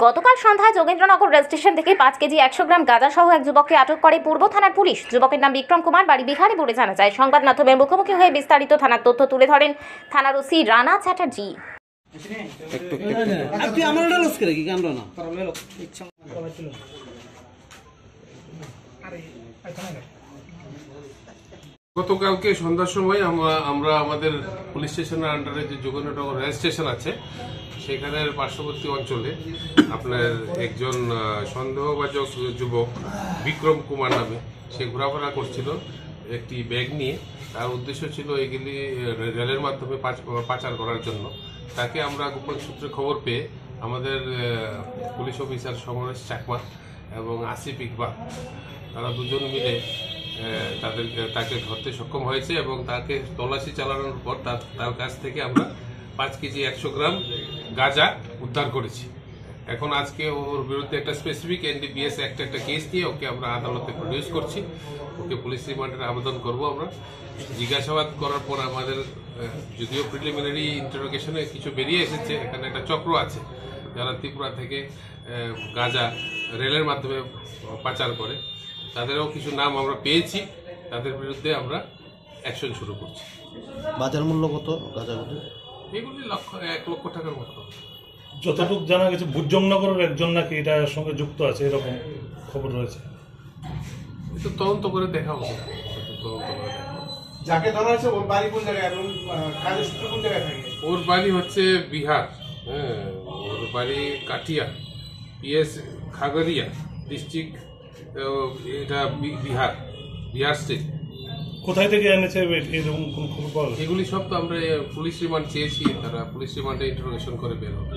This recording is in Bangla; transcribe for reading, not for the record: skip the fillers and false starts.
গতকাল সন্ধ্যায় যোগেন্দ্রনগর রেল স্টেশন থেকে 5 কেজি 100 গ্রাম গাঁজা সহ এক যুবককে আটক করে পূর্ব থানার পুলিশ। যুবকের নাম বিক্রম কুমার, বাড়ি বিহারে বলে জানা যায়। সংবাদ মাধ্যমের মুখোমুখি হয়ে বিস্তারিত থানার তথ্য তুলে ধরেন থানার ওসি রানা চ্যাটার্জি। গতকালকে সন্ধ্যার সময় আমরা আমাদের পুলিশ স্টেশনের আন্ডারে যে যোগেন্দ্রনগর রেল স্টেশন আছে সেখানের পার্শ্ববর্তী অঞ্চলে আপনার একজন সন্দেহভাজন যুবক বিক্রম কুমার নামে সে ঘোরাফেরা করছিল একটি ব্যাগ নিয়ে। তার উদ্দেশ্য ছিল এগুলি রেলের মাধ্যমে পাচার করার জন্য। তাকে আমরা গোপন সূত্রে খবর পেয়ে আমাদের পুলিশ অফিসার সমরেশ চাকমা এবং আসিফ ইকবাল তারা দুজন মিলে তাকে ধরতে সক্ষম হয়েছে এবং তাকে তল্লাশি চালানোর পর তার কাছ থেকে আমরা 5 কেজি 100 গ্রাম গাঁজা উদ্ধার করেছি। এখন আজকে ওর বিরুদ্ধে একটা স্পেসিফিক NDPS একটা কেস নিয়ে ওকে আমরা আদালতে প্রডিউস করছি। ওকে পুলিশ রিমান্ডের আবেদন করব। আমরা জিজ্ঞাসাবাদ করার পর আমাদের যদিও প্রিলিমিনারি ইন্টারোগেশনে কিছু বেরিয়ে এসেছে, এখানে একটা চক্র আছে যারা ত্রিপুরা থেকে গাঁজা রেলের মাধ্যমে পাচার করে। তাদেরও কিছু নাম আমরা পেয়েছি, তাদের বিরুদ্ধে আমরা অ্যাকশন শুরু করছি। বাজার মূল্য কত গাঁজাগুলি? এগুলি 1 লক্ষ টাকার মতো। যতটুকু জানা গেছে বুদ্ধনগরের একজন নাকি এটার সঙ্গে যুক্ত আছে, এরকম খবর রয়েছে। এটা তদন্ত করে দেখা হবে। যাকে ধরা হয়েছে ওর বাড়ি কোন জায়গায় এবং কাজের সূত্র কোন জায়গায় থাকে? ওর বাড়ি হচ্ছে বিহার, ওর বাড়ি কাটিয়া, PS খাগড়িয়া ডিস্ট্রিক্ট, এটা বিহার স্টেট। কোথায় থেকে এনেছে এরকম কোন খবর পাওয়া গেছে? এগুলি সব তো আমরা পুলিশ রিমান্ড চেয়েছি, তারা পুলিশ রিমান্ডে ইন্টারোগেশন করে বের হবে।